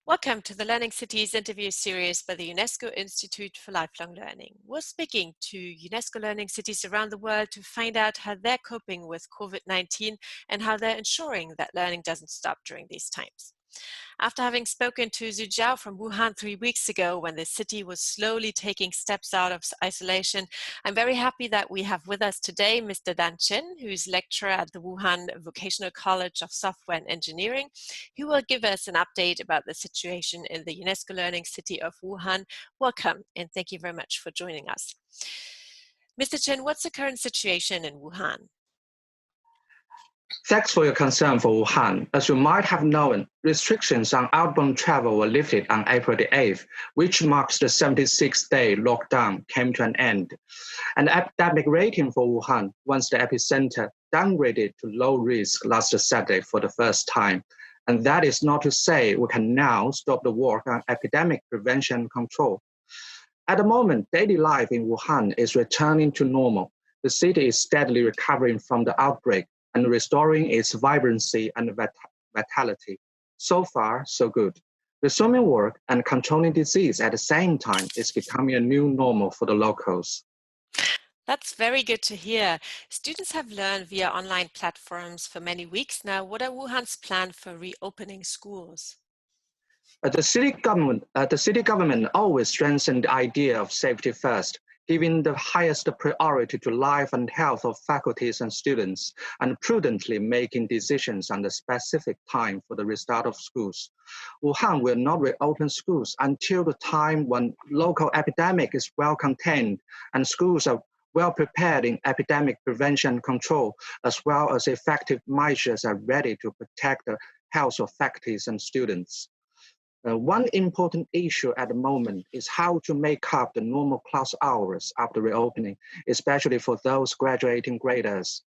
Welcome to the Learning Cities interview series by the UNESCO Institute for Lifelong Learning. We're speaking to UNESCO learning cities around the world to find out how they're coping with COVID-19 and how they're ensuring that learning doesn't stop during these times. After having spoken to Zhu Jiao from Wuhan 3 weeks ago when the city was slowly taking steps out of isolation, I'm very happy that we have with us today Mr. Dan Chen, who's lecturer at the Wuhan Vocational College of Software and Engineering, who will give us an update about the situation in the UNESCO learning city of Wuhan. Welcome, and thank you very much for joining us. Mr. Chen, what's the current situation in Wuhan? Thanks for your concern for Wuhan. As you might have known, restrictions on outbound travel were lifted on April the 8th, which marks the 76-day lockdown came to an end. And the epidemic rating for Wuhan, once the epicenter, downgraded to low risk last Saturday for the first time. And that is not to say we can now stop the work on epidemic prevention and control. At the moment, daily life in Wuhan is returning to normal. The city is steadily recovering from the outbreak and restoring its vibrancy and vitality. So far, so good. Resuming work and controlling disease at the same time is becoming a new normal for the locals. That's very good to hear. Students have learned via online platforms for many weeks now. What are Wuhan's plans for reopening schools? The city government always strengthens the idea of safety first, giving the highest priority to life and health of faculties and students, and prudently making decisions on the specific time for the restart of schools. Wuhan will not reopen schools until the time when local epidemic is well contained and schools are well prepared in epidemic prevention control, as well as effective measures are ready to protect the health of faculties and students. One important issue at the moment is how to make up the normal class hours after reopening, especially for those graduating graders.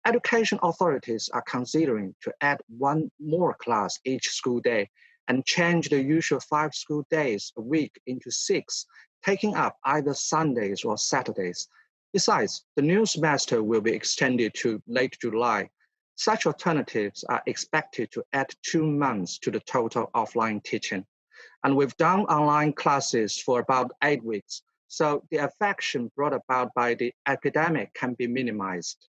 Education authorities are considering to add one more class each school day and change the usual 5 school days a week into 6, taking up either Sundays or Saturdays. Besides, the new semester will be extended to late July. Such alternatives are expected to add 2 months to the total offline teaching. And we've done online classes for about 8 weeks, so the affection brought about by the epidemic can be minimized.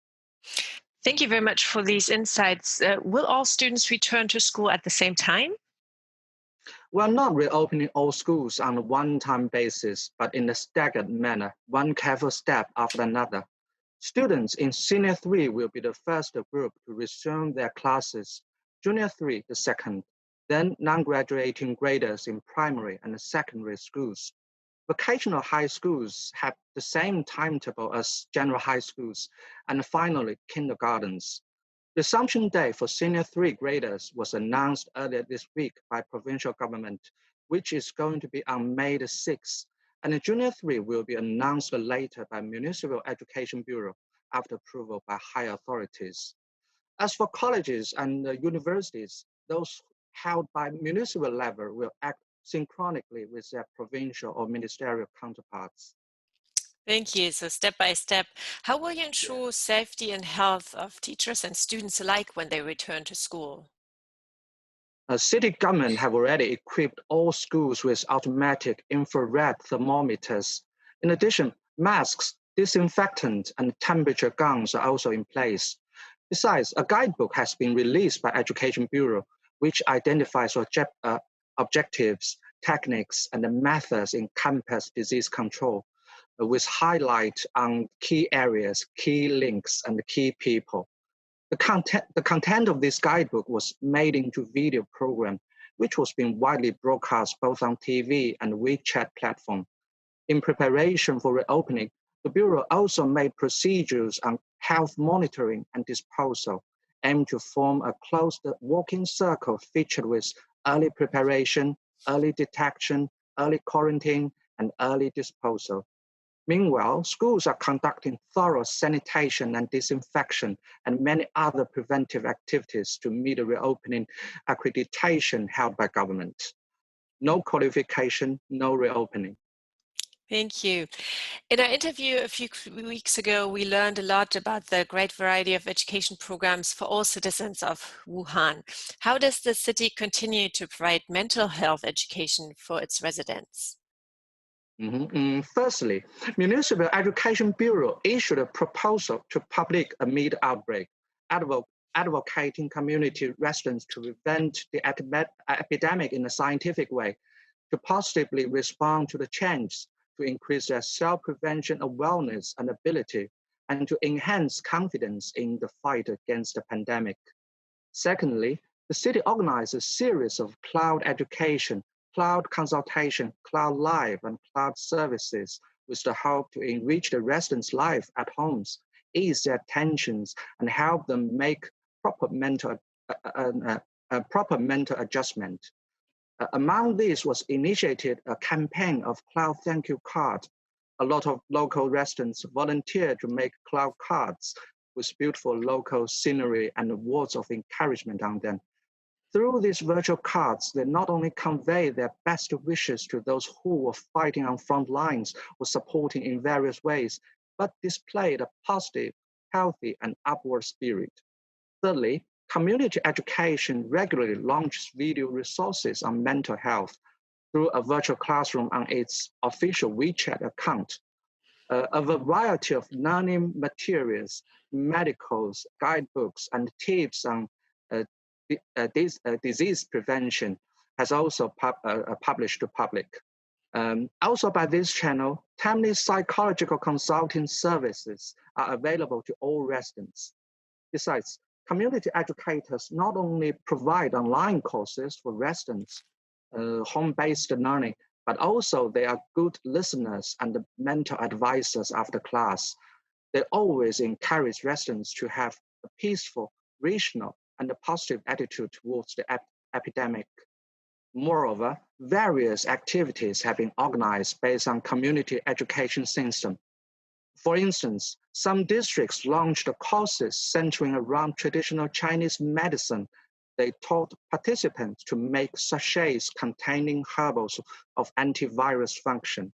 Thank you very much for these insights. Will all students return to school at the same time? We're not reopening all schools on a one-time basis, but in a staggered manner, one careful step after another. Students in Senior 3 will be the first group to resume their classes, Junior 3 the second, then non-graduating graders in primary and secondary schools. Vocational high schools have the same timetable as general high schools, and finally, kindergartens. Resumption day for Senior 3 graders was announced earlier this week by provincial government, which is going to be on May the 6th, and the Junior 3 will be announced later by Municipal Education Bureau after approval by higher authorities. As for colleges and universities, those held by municipal level will act synchronically with their provincial or ministerial counterparts. Thank you. So step by step, how will you ensure safety and health of teachers and students alike when they return to school? City government have already equipped all schools with automatic infrared thermometers. In addition, masks, disinfectant, and temperature guns are also in place. Besides, a guidebook has been released by Education Bureau, which identifies objectives, techniques, and methods in campus disease control, with highlight on key areas, key links, and key people. The content of this guidebook was made into video program, which was being widely broadcast both on TV and WeChat platform. In preparation for reopening, the Bureau also made procedures on health monitoring and disposal, aimed to form a closed walking circle featured with early preparation, early detection, early quarantine, and early disposal. Meanwhile, schools are conducting thorough sanitation and disinfection and many other preventive activities to meet the reopening accreditation held by government. No qualification, no reopening. Thank you. In our interview a few weeks ago, we learned a lot about the great variety of education programs for all citizens of Wuhan. How does the city continue to provide mental health education for its residents? Firstly, Municipal Education Bureau issued a proposal to public amid outbreak, advocating community residents to prevent the epidemic in a scientific way, to positively respond to the change, to increase their self-prevention awareness and ability, and to enhance confidence in the fight against the pandemic. Secondly, the city organized a series of cloud education, cloud consultation, cloud live, and cloud services with the hope to enrich the residents' life at homes, ease their tensions, and help them make proper mental, proper mental adjustment. Among these was initiated a campaign of Cloud Thank You Card. A lot of local residents volunteered to make cloud cards with beautiful local scenery and words of encouragement on them. Through these virtual cards, they not only convey their best wishes to those who were fighting on front lines or supporting in various ways, but displayed a positive, healthy, and upward spirit. Thirdly, community education regularly launches video resources on mental health through a virtual classroom on its official WeChat account. A variety of learning materials, medicals, guidebooks, and tips on disease prevention has also published to public. Also by this channel, timely psychological consulting services are available to all residents. Besides, community educators not only provide online courses for residents, home-based learning, but also they are good listeners and mental advisors after class. They always encourage residents to have a peaceful, rational, and a positive attitude towards the epidemic. Moreover, various activities have been organized based on community education system. For instance, some districts launched courses centering around traditional Chinese medicine. They taught participants to make sachets containing herbals of antivirus function.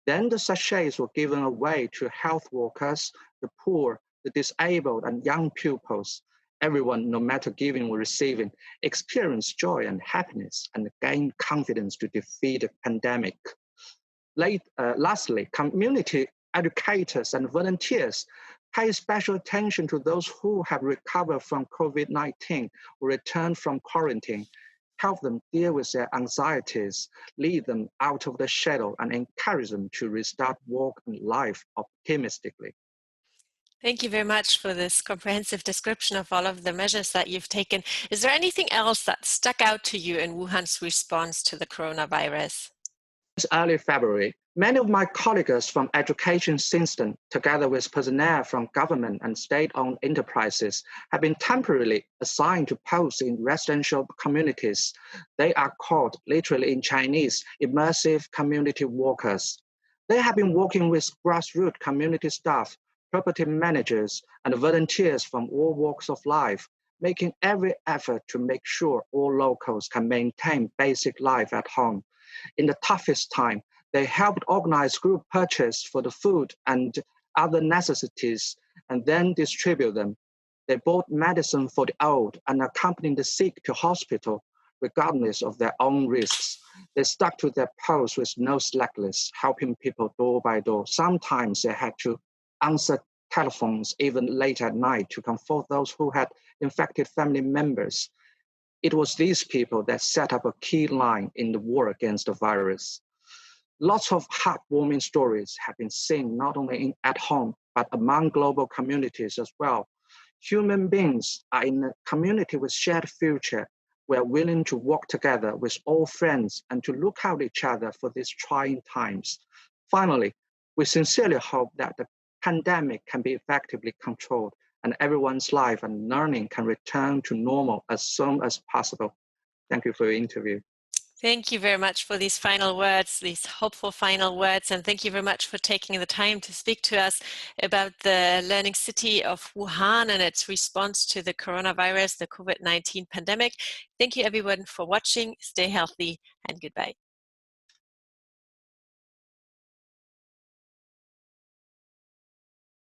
Then the sachets were given away to health workers, the poor, the disabled, and young pupils. Everyone, no matter giving or receiving, experienced joy and happiness and gained confidence to defeat the pandemic. Lastly, community educators and volunteers pay special attention to those who have recovered from COVID-19 or returned from quarantine, help them deal with their anxieties, lead them out of the shadow, and encourage them to restart work and life optimistically. Thank you very much for this comprehensive description of all of the measures that you've taken. Is there anything else that stuck out to you in Wuhan's response to the coronavirus? Since early February, many of my colleagues from education system, together with personnel from government and state-owned enterprises, have been temporarily assigned to posts in residential communities. They are called, literally in Chinese, immersive community workers. They have been working with grassroots community staff, property managers, and volunteers from all walks of life, making every effort to make sure all locals can maintain basic life at home. In the toughest time, they helped organize group purchase for the food and other necessities and then distribute them. They bought medicine for the old and accompanied the sick to hospital, regardless of their own risks. They stuck to their posts with no slackness, helping people door by door. Sometimes they had to answer telephones even late at night to comfort those who had infected family members. It was these people that set up a key line in the war against the virus. Lots of heartwarming stories have been seen not only at home, but among global communities as well. Human beings are in a community with shared future. We are willing to work together with all friends and to look out each other for these trying times. Finally, we sincerely hope that the pandemic can be effectively controlled and everyone's life and learning can return to normal as soon as possible. Thank you for your interview. Thank you very much for these final words, these hopeful final words, and thank you very much for taking the time to speak to us about the learning city of Wuhan and its response to the coronavirus, the COVID-19 pandemic. Thank you everyone for watching. Stay healthy and goodbye.